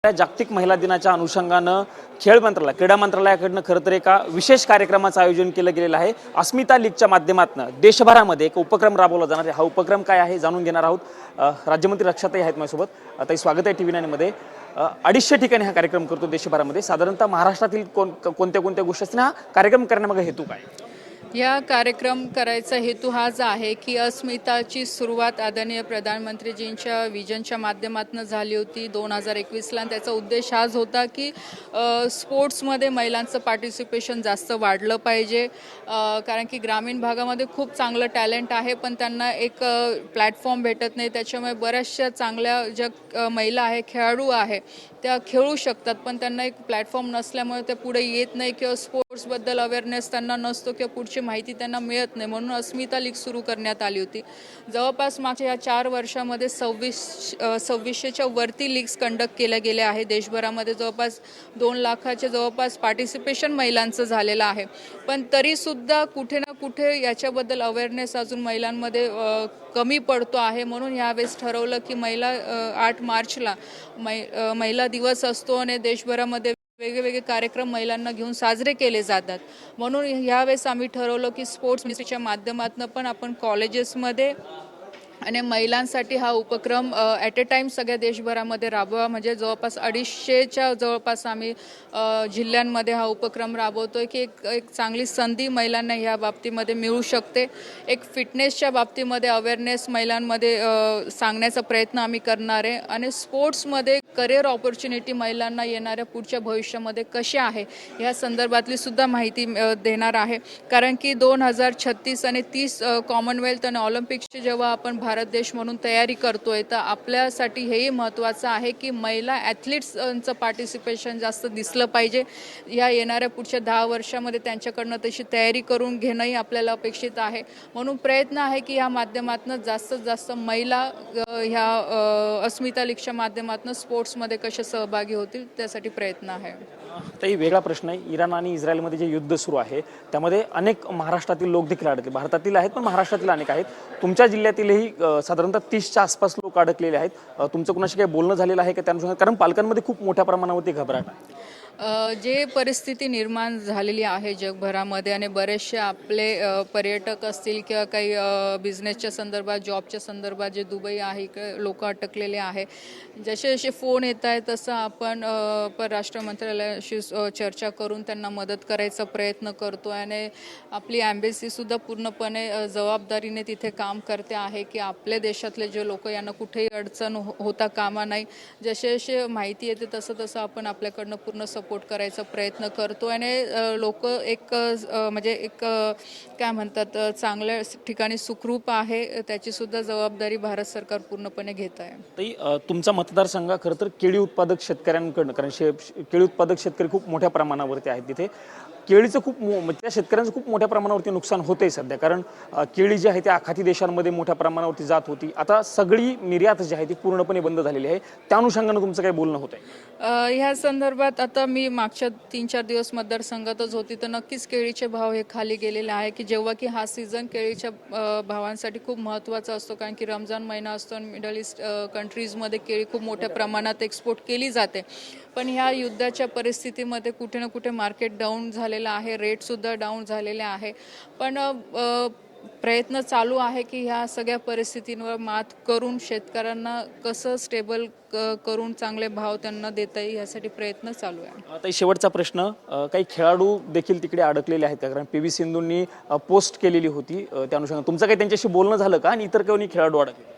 जागतिक महिला दिनाच्या अनुषंगानं क्रीडा मंत्रालयाकडनं खरं तर एका विशेष कार्यक्रमाचं आयोजन केलं गेलेलं आहे। अस्मिता लीगच्या माध्यमातून देशभरामध्ये एक उपक्रम राबवला जाणार आहे। हा उपक्रम काय आहे जाणून घेणार आहोत। राज्यमंत्री रक्षाताई आहेत माझ्यासोबत। ताई स्वागत आहे TV9 मध्ये। 250 ठिकाणी हा कार्यक्रम करतो देशभरामध्ये। साधारणतः महाराष्ट्रातील कोणत्या गोष्टी असतील हा कार्यक्रम करण्यामागे हेतू काय? या कार्यक्रम करायचा हेतू हाच आहे की अस्मिताची सुरुवात आदरणीय प्रधानमंत्रीजींच्या विजनच्या माध्यमातून झाली होती 2021ला। त्याचा उद्देश हाच होता की स्पोर्ट्समध्ये महिलांचं पार्टिसिपेशन जास्त वाढलं पाहिजे, कारण की ग्रामीण भागामध्ये खूप चांगलं टॅलेंट आहे पण त्यांना एक प्लॅटफॉर्म भेटत नाही। त्याच्यामुळे बऱ्याचशा चांगल्या ज्या महिला आहे, खेळाडू आहे, त्या खेळू शकतात पण त्यांना एक प्लॅटफॉर्म नसल्यामुळे ते पुढे येत नाही किंवा स्पोर्ट्सबद्दल अवेअरनेस त्यांना नसतो किंवा पुढची माहिती त्यांना मिळत नाही। म्हणून अस्मिता लीग सुरू करण्यात आली होती। जवळपास मागच्या या 4 वर्षामध्ये 2600च्या वरती लीग्स कंडक्ट केल्या गेल्या आहे। देशभरामध्ये जवळपास 2 लाखाच्या जवळपास पार्टिसिपेशन महिलांचं झालेलं आहे। पण तरीसुद्धा कुठे ना कुठे याच्याबद्दल अवेअरनेस अजून महिलांमध्ये कमी पडतो आहे। म्हणून यावेळेस ठरवलं की 8 मार्चला महिला दिवस असतो आणि देशभरामध्ये वेगवेगळे कार्यक्रम महिलांना घेऊन साजरे केले जातात। म्हणून यावेळेस आम्ही ठरवलं की स्पोर्ट्स मिनिस्ट्रीच्या माध्यमातून पण आपण कॉलेजेसमध्ये आणि महिलांसाठी हा उपक्रम ॲट अ टाईम सगळ्या देशभरामध्ये राबवा। म्हणजे जवळपास 250च्या जवळपास आम्ही जिल्ह्यांमध्ये हा उपक्रम राबवतोय की एक चांगली संधी महिलांना ह्या बाबतीमध्ये मिळू शकते। एक फिटनेसच्या बाबतीमध्ये अवेअरनेस महिलांमध्ये सांगण्याचा प्रयत्न आम्ही करणार आहे आणि स्पोर्ट्समध्ये करिअर ऑपॉर्च्युनिटी महिलांना येणाऱ्या पुढच्या भविष्यामध्ये कशी आहे ह्या संदर्भातली सुद्धा माहिती देणार आहे। कारण की 2036 आणि 30 कॉमनवेल्थ आणि ऑलिम्पिक्सची जेव्हा आपण भारत देश म्हणून तयारी करतोय तर आपल्यासाठी हेही महत्त्वाचं आहे की महिला ॲथलीट्सचं पार्टिसिपेशन जास्त दिसलं पाहिजे। या येणाऱ्या पुढच्या 10 वर्षामध्ये त्यांच्याकडनं तशी तयारी करून घेणंही आपल्याला अपेक्षित आहे। म्हणून प्रयत्न आहे की या माध्यमातून जास्तीत जास्त महिला ह्या अस्मिता लीगच्या माध्यमातून स्पोर्ट्समध्ये कसे सहभागी होतील त्यासाठी प्रयत्न आहे। ताई वेगळा प्रश्न आहे, इराण आणि इस्रायलमध्ये जे युद्ध सुरू आहे त्यामध्ये अनेक महाराष्ट्रातील लोक देखील अडकले। भारतातील आहेत पण महाराष्ट्रातील अनेक आहेत। तुमच्या जिल्ह्यातीलही साधारणतः 30च्या आसपास लोक अडकलेले आहेत। तुमचं कुणाशी काही बोलणं झालेलं आहे का त्यानुसार? कारण पालकांमध्ये खूप मोठ्या प्रमाणावरती घबराट आहे। जे परिस्थिती निर्माण झालेली आहे जगभरामध्ये आणि बरेचसे आपले पर्यटक असतील किंवा काही बिझनेसच्या संदर्भात, जॉबच्या संदर्भात जे दुबई आहे इकडे लोक अटकलेले आहे। जसे जसे फोन येत आहेत तसं आपण परराष्ट्र मंत्रालयाशी चर्चा करून त्यांना मदत करायचा प्रयत्न करतो आणि आपली ॲम्बेसीसुद्धा पूर्णपणे जबाबदारीने तिथे काम करते आहे की आपल्या देशातले जे लोक यांना कुठेही अडचण होता कामा नाही। जसे जसे माहिती येते तसं तसं आपण आपल्याकडनं पूर्ण सपोर्ट करायचा प्रयत्न करतो आणि लोक एक म्हणजे एक काय म्हणतात चांगल्या ठिकाणी सुखरूप आहे त्याची सुद्धा जबाबदारी भारत सरकार पूर्णपणे घेत आहे। ताई तुमचा मतदारसंघ खरं तर केळी उत्पादक शेतकऱ्यांकडनं, कारण केळी उत्पादक शेतकरी खूप मोठ्या प्रमाणावरती आहेत तिथे। केळीचं त्या शेतकऱ्यांचं खूप मोठ्या प्रमाणावरती नुकसान होतंय सध्या, कारण केळी जी आहे ती आखाती देशांमध्ये मोठ्या प्रमाणावरती जात होती। आता सगळी निर्यात जी आहे ती पूर्णपणे बंद झालेली आहे। त्या अनुषंगानं तुमचं काही बोलणं होत आहे? ह्या संदर्भात आता मी मागच्या 3-4 दिवस मतदारसंघातच होती तर नक्कीच केळीचे भाव हे खाली गेलेले आहे की जेव्हा की हा सीझन केळीच्या भावांसाठी खूप महत्त्वाचा असतो, कारण की रमजान महिना असतो आणि मिडल ईस्ट कंट्रीजमध्ये केळी खूप मोठ्या प्रमाणात एक्सपोर्ट केली जाते। पण ह्या युद्धाच्या परिस्थितीमध्ये कुठे ना कुठे मार्केट डाऊन झालेलं आहे, रेटसुद्धा डाऊन झालेले आहे। पण प्रयत्न चालू आहे की ह्या सगळ्या परिस्थितींवर मात करून शेतकऱ्यांना कसं स्टेबल करून चांगले भाव त्यांना देता येईल यासाठी प्रयत्न चालू आहे। आता शेवटचा प्रश्न, काही खेळाडू देखील तिकडे अडकलेले आहेत का? कारण PV सिंधूंनी पोस्ट केलेली होती त्या अनुषंगाने तुमचं काही त्यांच्याशी बोलणं झालं का आणि इतर कोणी खेळाडू अडकले?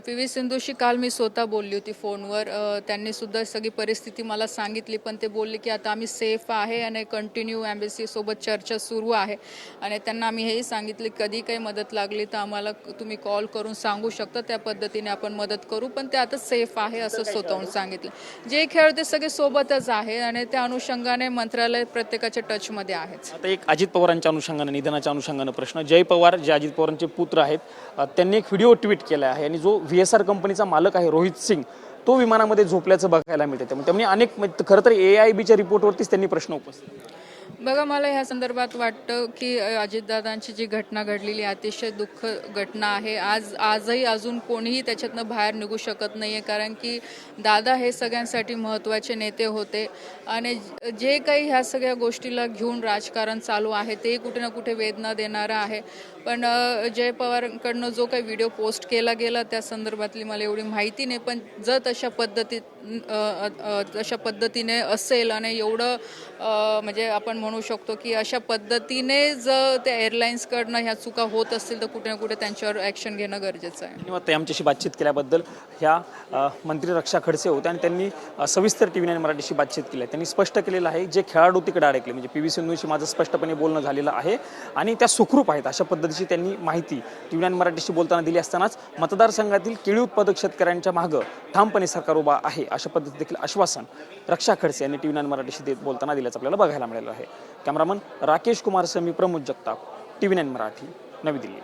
PV सिंधूशी काल मी स्वतः बोलली होती फोनवर। त्यांनी सुद्धा सगळी परिस्थिती मला सांगितली पण ते बोलले की आता आम्ही सेफ आहे आणि कंटिन्यू ॲम्बेसीसोबत चर्चा सुरू आहे आणि त्यांना आम्ही हेही सांगितले कधी काही मदत लागली तर आम्हाला तुम्ही कॉल करून सांगू शकता, त्या पद्धतीने आपण मदत करू। पण ते आता सेफ आहे असं स्वतःहून सांगितलं। जे खेळाडू ते सगळे सोबतच आहे आणि त्या अनुषंगाने मंत्रालय प्रत्येकाच्या टचमध्ये आहेच। आता एक अजित पवारांच्या अनुषंगाने, निधनाच्या अनुषंगाने प्रश्न, जय पवार जे अजित पवारांचे पुत्र आहेत त्यांनी एक व्हिडिओ ट्विट केला आहे आणि जो VSR कंपनीचा मालक आहे रोहित सिंग तो विमानामध्ये झोपल्याचं बघायला मिळते। त्यामुळे त्यांनी अनेक खरं तर AIBच्या रिपोर्टवरतीच त्यांनी प्रश्न उपस्थित बघा, मला ह्या संदर्भात वाटतं की अजितदादांची जी घटना घडलेली आहे, अतिशय दुःख घटना आहे. आजही अजून कोणीही त्याच्यातनं बाहेर निघू शकत नाही आहे, कारण की दादा हे सगळ्यांसाठी महत्त्वाचे नेते होते आणि जे काही ह्या सगळ्या गोष्टीला घेऊन राजकारण चालू आहे ते कुठे ना कुठे वेदना देणारं आहे. पण जय पवारांकडनं जो काही व्हिडिओ पोस्ट केला गेला त्या संदर्भातली मला एवढी माहिती नाही, पण जर तशा पद्धतीने असेल आणि एवढं म्हणजे आपण म्हणू शकतो की अशा पद्धतीने जर त्या एअरलाईन्सकडनं ह्या चुका होत असतील तर कुठे ना कुठे त्यांच्यावर ॲक्शन घेणं गरजेचं आहे. धन्यवाद ताई, आमच्याशी बातचीत केल्याबद्दल. ह्या मंत्री रक्षा खडसे होते आणि त्यांनी सविस्तर TV9 मराठीशी बातचीत केली आहे. त्यांनी स्पष्ट केलेलं आहे जे खेळाडू तिकडे अडकले, म्हणजे PV सिंधूशी माझं स्पष्टपणे बोलणं झालेलं आहे आणि त्या सुखरूप आहेत अशा पद्धतीची त्यांनी माहिती TV9 मराठीशी बोलताना दिली असतानाच मतदारसंघातील केळी उत्पादक शेतकऱ्यांच्या मागं ठामपणे सरकार उभा आहे अशा पद्धती देखील आश्वासन रक्षा खडसे यांनी TV9 मराठीशी बोलताना दिल्याचं आपल्याला बघायला मिळालं आहे. कॅमेरामन राकेश कुमार सह मी प्रमोद जगताप, TV9 मराठी, नवी दिल्ली.